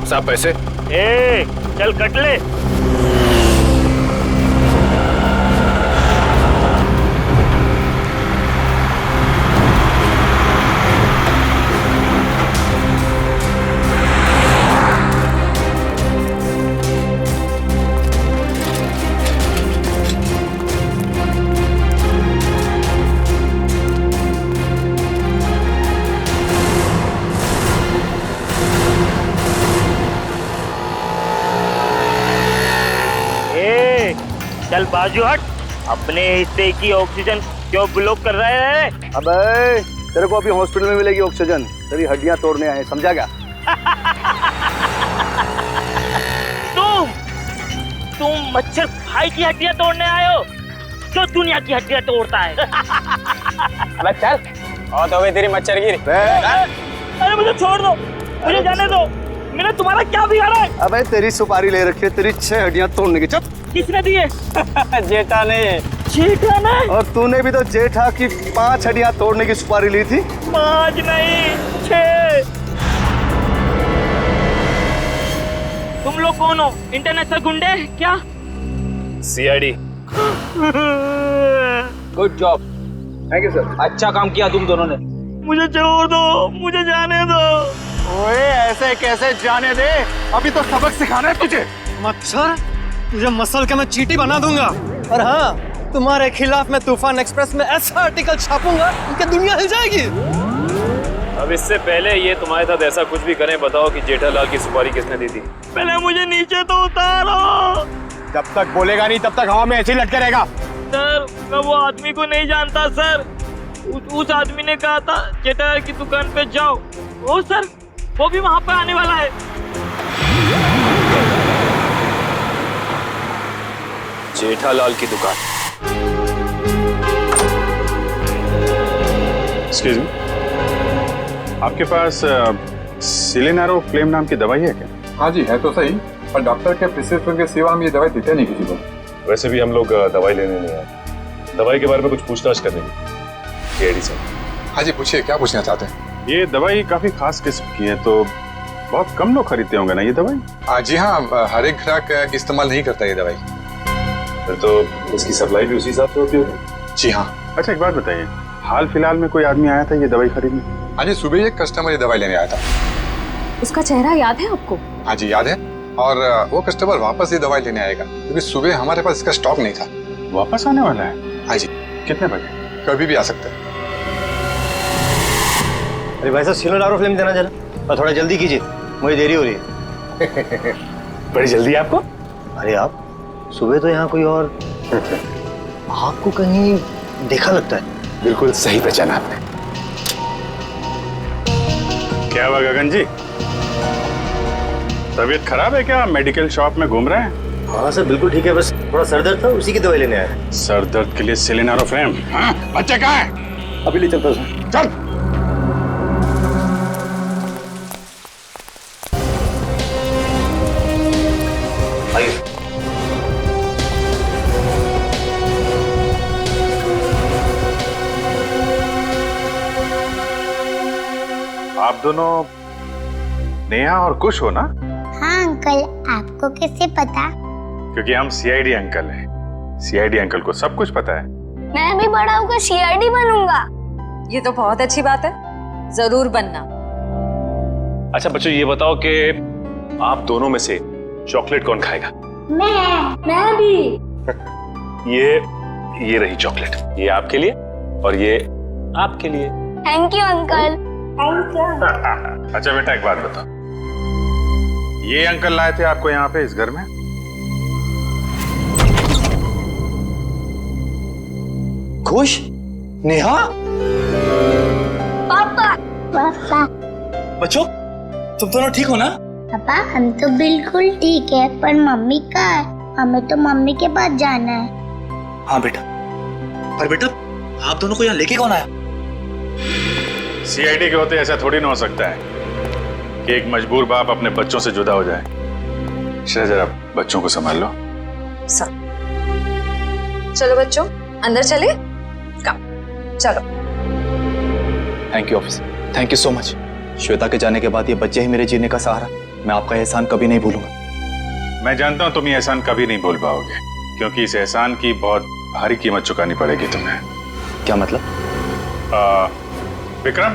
साहब पैसे? ए, चल कट ले। चल बाजू हट, अपने हिस्से की ऑक्सीजन क्यों ब्लॉक कर रहे हैं? अबे तेरे को अभी हॉस्पिटल में मिलेगी ऑक्सीजन, तेरी हड्डियां तोड़ने आए, समझा क्या? तुम मच्छर भाई की हड्डियां तोड़ने आए हो, जो दुनिया की हड्डियां तोड़ता है। अबे चल, और तो तेरी मच्छर गिरी। अरे मुझे छोड़ दो, मुझे जाने दो, मैंने तुम्हारा क्या बिगाड़ा है? अबे तेरी सुपारी ले रखी है, तेरी 6 हड्डियां तोड़ने की। चुप। किसने दिए? जेठा ने। जेठा ने? और तूने भी तो जेठा की 5 हड्डियां तोड़ने की सुपारी ली थी। 5 नहीं 6। तुम लोग कौन हो? इंटरनेशनल गुंडे क्या? CID. Good job, thank you sir. अच्छा काम किया तुम दोनों ने। मुझे छोड़ दो, मुझे जाने दो। ओए ऐसे कैसे जाने दे, अभी तो सबक सिखाना है तुझे। मच्छर, तुझे मसल के मैं चींटी बना दूंगा। और हाँ, तुम्हारे खिलाफ मैं तूफान एक्सप्रेस में ऐसा आर्टिकल छापूंगा कि दुनिया हिल जाएगी। अब इससे पहले ये तुम्हारे साथ ऐसा कुछ भी करें, बताओ कि जेठालाल की सुपारी किसने दी थी? पहले मुझे नीचे तो उतारो। जब तक बोलेगा नहीं तब तक हवा में ऐसे ही लटके रहेगा। सर मैं वो आदमी को नहीं जानता सर, उस आदमी ने कहा था जेठालाल की दुकान पे जाओ। ओ सर, वो भी वहाँ पे आने वाला है। जेठालाल की दुकान? एक्सक्यूज मी, आपके पास सिलेनारो फ्लेम नाम की दवाई है क्या? हाँ जी है तो सही, पर डॉक्टर के प्रिस्क्रिप्शन के सिवा हम ये दवाई देते नहीं किसी को। वैसे भी हम लोग दवाई लेने नहीं आए, दवाई के बारे में कुछ पूछताछ करने की। एडी साहब। हाँ जी पूछिए, क्या पूछना चाहते हैं? ये दवाई काफी खास किस्म की है, तो बहुत कम लोग खरीदते होंगे ना ये दवाई? जी हाँ, हर एक ग्राहक इस्तेमाल नहीं करता ये दवाई। फिर तो इसकी सप्लाई भी उसी हिसाब से होती होगी। जी हाँ। अच्छा एक बात बताइए, हाल फिलहाल में कोई आदमी आया था ये दवाई खरीदने? हाँ जी, सुबह एक कस्टमर ये दवाई लेने आया था। उसका चेहरा याद है आपको? हाँ जी याद है, और वो कस्टमर वापस ये दवाई लेने आएगा, क्योंकि सुबह हमारे पास इसका स्टॉक नहीं था। वापस आने वाला है? हाँ जी। कितने बजे? कभी भी आ सकता है। अरे भाई साहब सिलेनारो फ्लेम देना जरा, और थोड़ा जल्दी कीजिए, मुझे देरी हो रही है। बड़ी जल्दी आपको? अरे आप सुबह तो यहाँ कोई और आपको कहीं देखा लगता है। बिल्कुल सही पहचाना आपने। क्या हुआ गगन जी, तबीयत खराब है क्या? मेडिकल शॉप में घूम रहे हैं? हाँ सर बिल्कुल ठीक है, बस थोड़ा सर दर्द था, उसी की दवाई लेने आया। सर दर्द के लिए सिलेनारो फ्लेम? हाँ, बच्चे कहाँ है? अभी ले चलता हूँ। चल। दोनों नेहा और कुश हो ना? हाँ अंकल, आपको कैसे पता? क्योंकि हम सीआईडी अंकल हैं। सीआईडी अंकल को सब कुछ पता है। मैं भी बड़ा होकर सीआईडी बनूंगा। ये तो बहुत अच्छी बात है, जरूर बनना। अच्छा बच्चों, ये बताओ कि आप दोनों में से चॉकलेट कौन खाएगा? मैं भी। ये रही चॉकलेट, ये आपके लिए और ये आपके लिए। Thank you uncle. Thank you. अच्छा बेटा, एक बात बताओ, ये अंकल लाए थे आपको यहाँ पे इस घर में? खुश? नेहा? पापा। पापा। बच्चों, तुम दोनों ठीक हो ना? पापा हम तो बिल्कुल ठीक है, पर मम्मी कहाँ है? हमें तो मम्मी के पास जाना है। हाँ बेटा, पर बेटा आप दोनों को यहाँ लेके कौन आया? सीआईडी के होते ऐसा थोड़ी ना हो सकता है कि एक मजबूर बाप अपने बच्चों से जुदा हो जाए। जरा बच्चों को संभाल लो। चलो बच्चों, अंदर चले। चलो। Thank you officer, thank you so much. Shweta के जाने के बाद ये बच्चे ही मेरे जीने का सहारा। मैं आपका एहसान कभी नहीं भूलूंगा। मैं जानता हूँ तुम ये एहसान कभी नहीं भूल पाओगे, क्योंकि इस एहसान की बहुत भारी कीमत चुकानी पड़ेगी तुम्हें। क्या मतलब? विक्रम,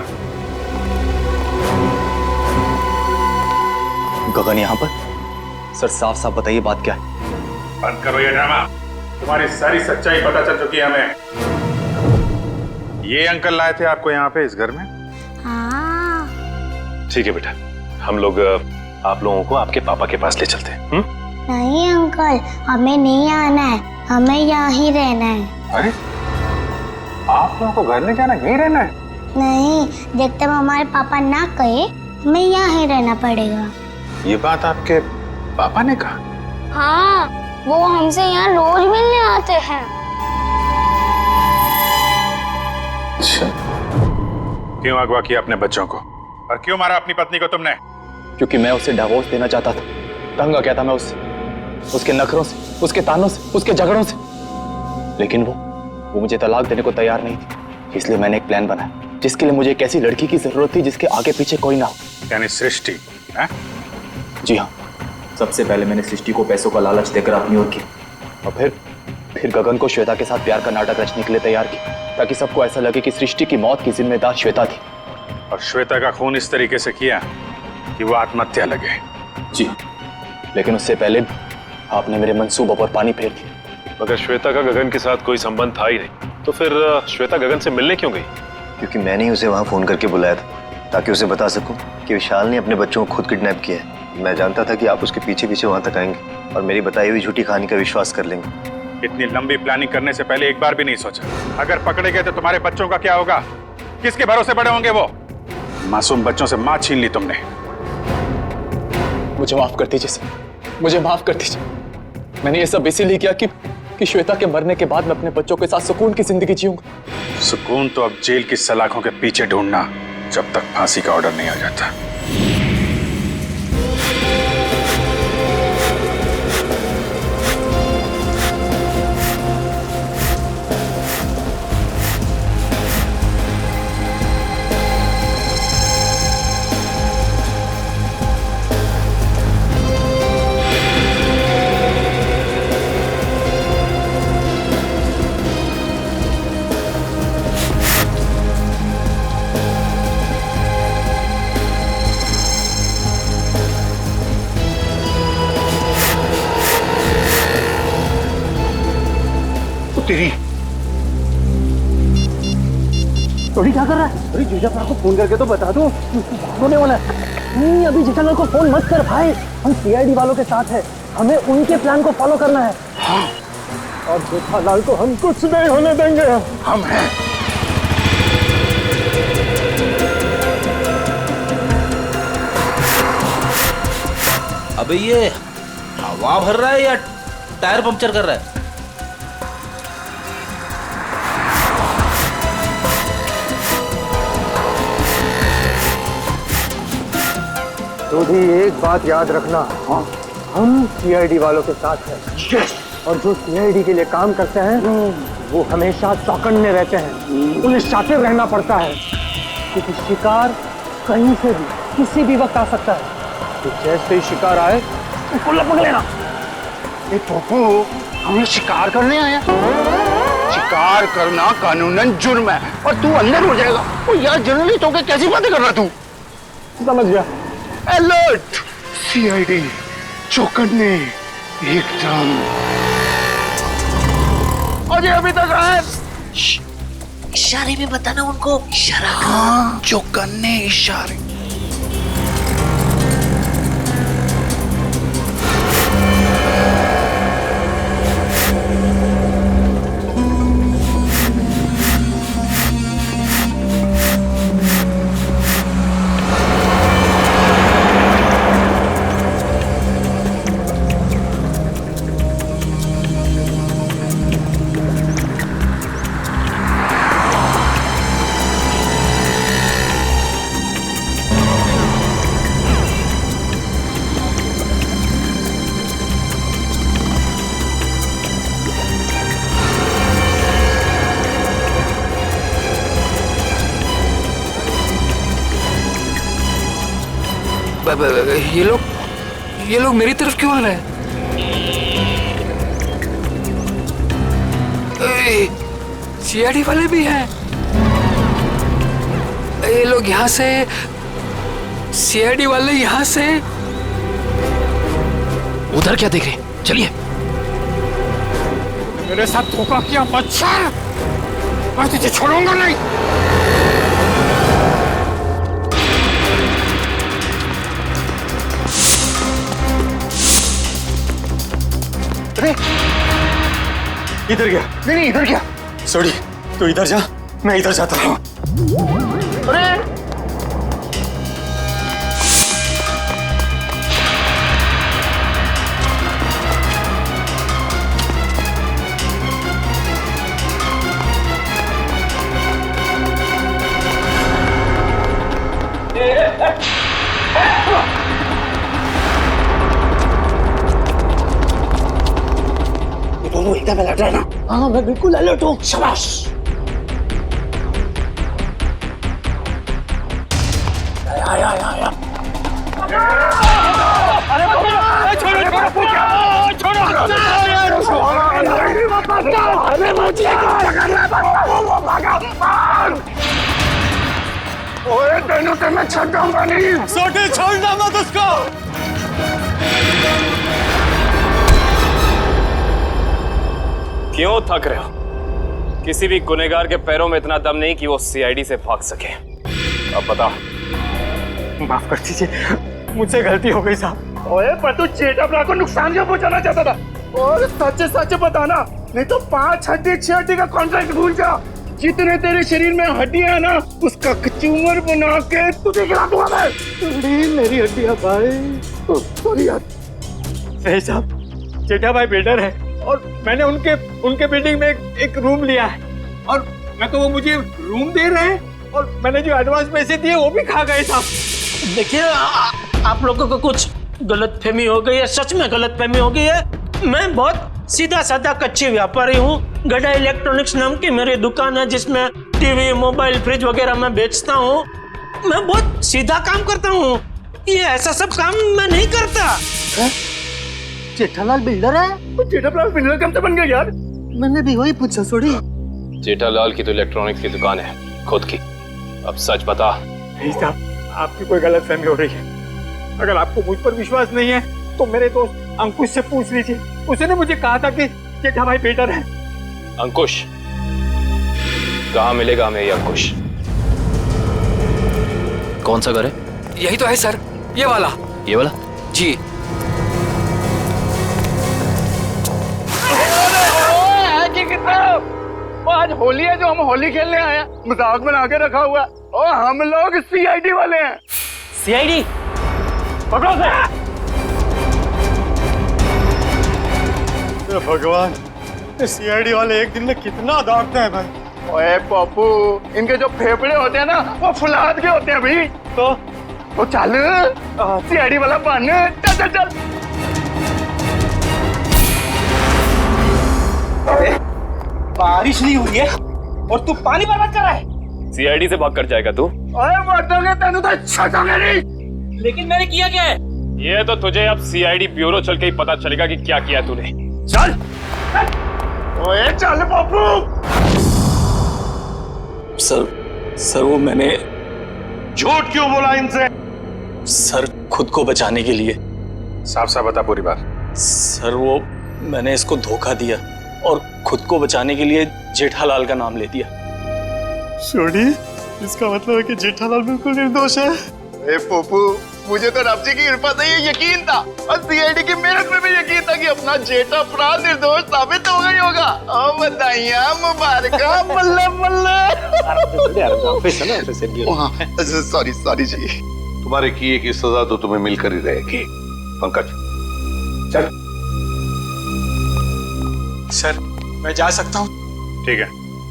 गगन यहाँ पर? सर साफ साफ बताइए बात क्या है? बंद करो ये ड्रामा। तुम्हारी सारी सच्चाई पता चल चुकी है हमें। ये अंकल लाए थे आपको यहाँ पे इस घर में? हाँ। ठीक है बेटा, हम लोग आप लोगों को आपके पापा के पास ले चलते हैं। नहीं अंकल, हमें नहीं आना है, हमें यहाँ ही रहना है। अरे आप लोगों को घर नहीं जाना, यहीं रहना है? नहीं, जब तक हमारे पापा ना कहे हमें यहाँ ही रहना पड़ेगा। ये बात आपके पापा ने कहा? हाँ, वो हमसे यहाँ रोज मिलने आते हैं। अच्छा, क्यों अगवा किया अपने बच्चों को और क्यों मारा अपनी पत्नी को तुमने? क्योंकि मैं उसे डिवोर्स देना चाहता था। तंग आ गया था मैं उससे, उसके नखरों से, उसके तानों से, उसके झगड़ों से। लेकिन वो मुझे तलाक देने को तैयार नहीं थी। इसलिए मैंने एक प्लान बनाया जिसके लिए मुझे एक ऐसी लड़की की जरूरत थी जिसके आगे पीछे कोई ना हो। यानी सृष्टि है? जी हाँ, सबसे पहले मैंने सृष्टि को पैसों का लालच देकर अपनी ओर किया और फिर गगन को श्वेता के साथ प्यार का नाटक रचने के लिए तैयार किया, ताकि सबको ऐसा लगे कि सृष्टि की मौत की जिम्मेदार श्वेता थी। और श्वेता का खून इस तरीके से किया कि वो आत्महत्या लगे। जी, लेकिन उससे पहले आपने मेरे मंसूबों पर पानी फेर दिया। मगर श्वेता का गगन के साथ कोई संबंध था ही नहीं, तो फिर श्वेता गगन से मिलने क्यों गई? क्योंकि मैंने ही उसे वहाँ फोन करके बुलाया था, ताकि उसे बता सकूं कि विशाल ने अपने बच्चों को खुद किडनैप किया है। मैं जानता था कि आप उसके पीछे पीछे वहाँ तक आएंगे और मेरी बताई हुई झूठी कहानी का विश्वास कर लेंगे। इतनी लंबी प्लानिंग करने से पहले एक बार भी नहीं सोचा, अगर पकड़े गए तो तुम्हारे बच्चों का क्या होगा? किसके भरोसे बड़े होंगे वो? मासूम बच्चों से माँ छीन ली तुमने। मुझे माफ कर दीजिए सर, मुझे माफ कर दीजिए। मैंने ये सब इसीलिए किया कि श्वेता के मरने के बाद मैं अपने बच्चों के साथ सुकून की जिंदगी जीऊंगा। सुकून तो अब जेल की सलाखों के पीछे ढूंढना, जब तक फांसी का ऑर्डर नहीं आ जाता। तेरी तोड़ी क्या कर रहा है? अरे जेठालाल को फोन करके तो बता दो, होने वाला है। नहीं, अभी जेठालाल को फोन मत कर भाई, हम सीआईडी वालों के साथ हैं, हमें उनके प्लान को फॉलो करना है। हाँ। और जेठालाल को हम कुछ नहीं होने देंगे। हम हैं। अबे ये हवा भर रहा है या टायर पंक्चर कर रहा है? तो भी एक बात याद रखना, हम सीआईडी वालों के साथ हैं। और जो सीआईडी के लिए काम करते हैं वो हमेशा चौकन्ने रहते हैं, उन्हें शातिर रहना पड़ता है, क्योंकि शिकार कहीं से भी किसी भी वक्त आ सकता है। तो जैसे ही शिकार आए उसको लपक लेना। ए पप्पू, हमें शिकार करने आया? शिकार करना कानूनन जुर्म है और तू अंदर हो जाएगा। ओ यार जर्नलिस्ट होकर कैसी बातें कर रहा तू? समझ गया। अलर्ट, सीआईडी, चौकन्ने, एकदम। अजय अभी तक आए? इशारे में बताना उनको, इशारा हाँ, चौकन्ने इशारे। ये लोग मेरी तरफ क्यों आ रहे हैं? सीआईडी वाले भी हैं। ये लोग यहाँ से, सीआईडी वाले यहाँ से। उधर क्या देख रहे हैं? चलिए। मेरे साथ धोखा किया बच्चा, मैं तुझे छोड़ूंगा नहीं। इधर गया? नहीं इधर गया। सॉरी, तू इधर जा, मैं इधर जाता हूँ। अरे दोनों एकदम अलर्ट रहना। हाँ मैं बिल्कुल अलर्ट हूँ। शाबाश। आया। अरे छोड़ो। अरे मुझे ओए तेनों से मैं छोड़ूंगा नहीं। सोटे छोड़ना मत उसको। क्यों थक रहे हो? किसी भी गुनहगार के पैरों में इतना दम नहीं कि वो सीआईडी से भाग सके। अब बता। माफ कर दीजिए, मुझसे गलती हो गई साहब। ओए पर तू जेठाबला को नुकसान क्यों पहुंचाना चाहता था? और सच बताना, नहीं तो 5 हड्डी 6 हड्डी का कॉन्ट्रैक्ट भूल जा। जितने तेरे शरीर में हड्डियां है ना, उसका कचूमर बना के तुझे खिला दूंगा मैं। मेरी हड्डियां भाई। सॉरी यार। सही साहब, जेठा भाई बिल्डर है और मैंने उनके बिल्डिंग में एक रूम लिया है और मैं तो वो मुझे रूम दे रहे हैं और मैंने जो एडवांस पैसे दिए वो भी खा गए साहब। देखिए आप लोगों को कुछ गलतफहमी हो गई है, सच में गलतफहमी हो गई है। मैं बहुत सीधा साधा कच्ची व्यापारी हूँ। गड्ढा इलेक्ट्रॉनिक्स नाम की मेरी दुकान है जिसमें टीवी, मोबाइल, फ्रिज वगैरह मैं बेचता हूँ। मैं बहुत सीधा काम करता हूँ, ये ऐसा सब काम मैं नहीं करता। जेठालाल बिल्डर है? जेठालाल बिल्डर कब से बन गया यार? मैंने भी वही पूछा। सॉरी। जेठालाल की तो इलेक्ट्रॉनिक्स की दुकान है खुद की। अब सच बता। नहीं साहब, आपकी कोई गलतफहमी हो रही है। अगर आपको मुझ पर विश्वास नहीं है तो मेरे दोस्त अंकुश से पूछ लीजिए। उसने मुझे कहा था कि जेठा भाई बेटर है। अंकुश? कहाँ मिलेगा हमें ये अंकुश? कौन सा घर है? यही तो है सर, ये वाला। ये वाला? जी। वो आज होली है जो हम होली खेलने आए हैं, मजाक बना के रखा हुआ है। और हम लोग सीआईडी वाले हैं। सीआईडी? पकड़ो से। भगवान, सीआईडी वाले एक दिन में कितना दागते हैं भाई। ओए पप्पू, इनके जो फेफड़े होते हैं ना वो फुलाद के होते हैं भाई। तो चल सीआईडी वाला बन। चल। बारिश नहीं हुई है और तू पानी बर्बाद कर रहा है। सीआईडी से भाग कर जाएगा तू? ओए मर्दोगे तेनू तो छटोगे नहीं। लेकिन मैंने किया क्या है? ये तो तुझे अब सीआईडी ब्यूरो चल के ही पता चलेगा कि क्या किया तूने। चल ओए चल पप्पू। सर वो मैंने झूठ क्यों बोला इनसे? सर खुद को बचाने के लिए। साफ साफ बता पूरी बात। सर वो मैंने इसको धोखा दिया और खुद को बचाने के लिए जेठालाल का नाम ले दिया। सोडी, इसका मतलब है कि जेठालाल बिल्कुल निर्दोष है। ए पप्पू, मुझे तो रब जी की कृपा से ये यकीन था और सीआईडी की मेहनत में भी यकीन था कि अपना जेठा अपराध निर्दोष साबित हो गई होगा। ओ बधाइयां मुबारका, बल्ले बल्ले। सॉरी जी। तुम्हारे किए की सजा तो तुम्हें मिलकर ही रहेगी। पंकज चल। सर मैं जा सकता हूँ? ठीक है,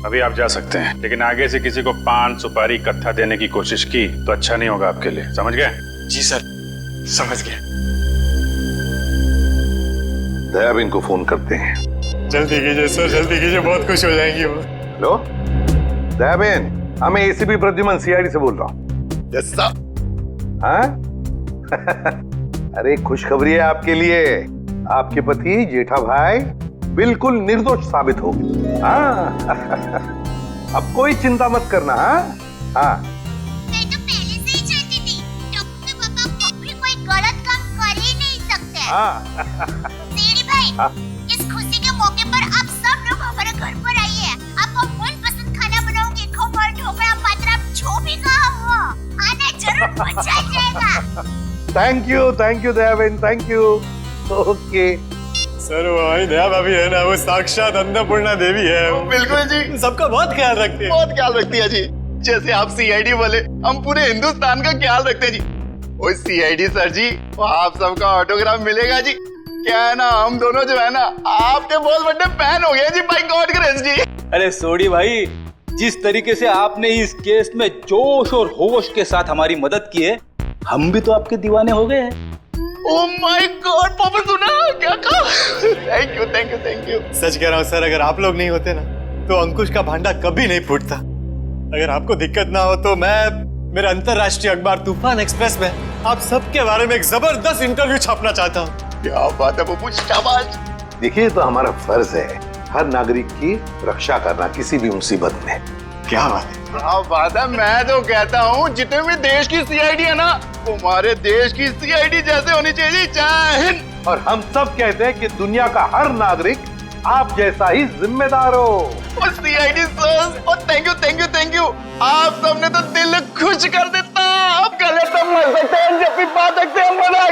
अभी आप जा सकते हैं, लेकिन आगे से किसी को पान सुपारी कत्था देने की कोशिश की तो अच्छा नहीं होगा आपके लिए, समझ गए? जी सर, समझ गया। दयाबेन को फोन करते हैं। जल्दी कीजिए सर, जल्दी कीजिए, बहुत खुश हो जाएंगी वो। हेलो दयाबेन, मैं एसीपी प्रद्युमन सीआईडी से बोल रहा हूँ। Yes sir. हाँ? अरे खुशखबरी है आपके लिए, आपके पति जेठा भाई बिल्कुल निर्दोष साबित हो गए। हाँ अब कोई चिंता मत करना। हाँ हाँ मैं तो पहले से ही जानती थी टप्पू के पापा कभी कोई गलत काम कर ही नहीं सकते। सीआईडी भाई, इस खुशी के मौके पर आप सब लोग हमारे घर पर आइए। आपको मनपसंद खाना बनाऊंगी, खमण, ढोकला, पात्रा, जो भी कहा वो आना जरूर, मजा आ जाएगा। Thank you Dayaben, thank you. Okay sir वो हमारी दया भाभी है ना, वो साक्षात अन्नपूर्णा देवी है। बिल्कुल जी, सबका बहुत ख्याल रखती है। बहुत ख्याल रखती है जी। जैसे आप सीआईडी वाले, हम पूरे हिंदुस्तान का ख्याल रखते हैं जी। ओ सीआईडी सर जी, आप सबका ऑटोग्राफ मिलेगा जी। क्या है ना, हम दोनों जो है ना आपके बहुत बड़े फैन हो गए जी, बाय गॉड ग्रेस जी। अरे सोडी भाई, जिस तरीके से आपने इस केस में जोश और होश के साथ हमारी मदद की है, हम भी तो आपके दीवाने हो गए हैं। ओह माय गॉड, पापा सुना क्या कहा? Thank you. सच कह रहा हूँ सर, अगर आप लोग नहीं होते ना तो अंकुश का भांडा कभी नहीं फूटता। अगर आपको दिक्कत ना हो तो मैं मेरे अंतरराष्ट्रीय अखबार तूफान एक्सप्रेस में आप सबके बारे में एक जबरदस्त इंटरव्यू छापना चाहता हूँ। क्या बात है पप्पू, शाबाश। देखिए, तो हमारा फर्ज है हर नागरिक की रक्षा करना किसी भी मुसीबत में। क्या बात है, क्या बात है। मैं तो कहता हूँ जितने भी देश की सीआईडी है ना, हमारे देश की सीआईडी जैसे होनी चाहिए। जय हिंद। और हम सब कहते हैं कि दुनिया का हर नागरिक आप जैसा ही जिम्मेदार हो। और सीआईडी सर, और थैंक यू। आप सबने तो दिल खुश कर देता। आप गले तो मर सकते हैं, जब भी पा सकते हैं, मना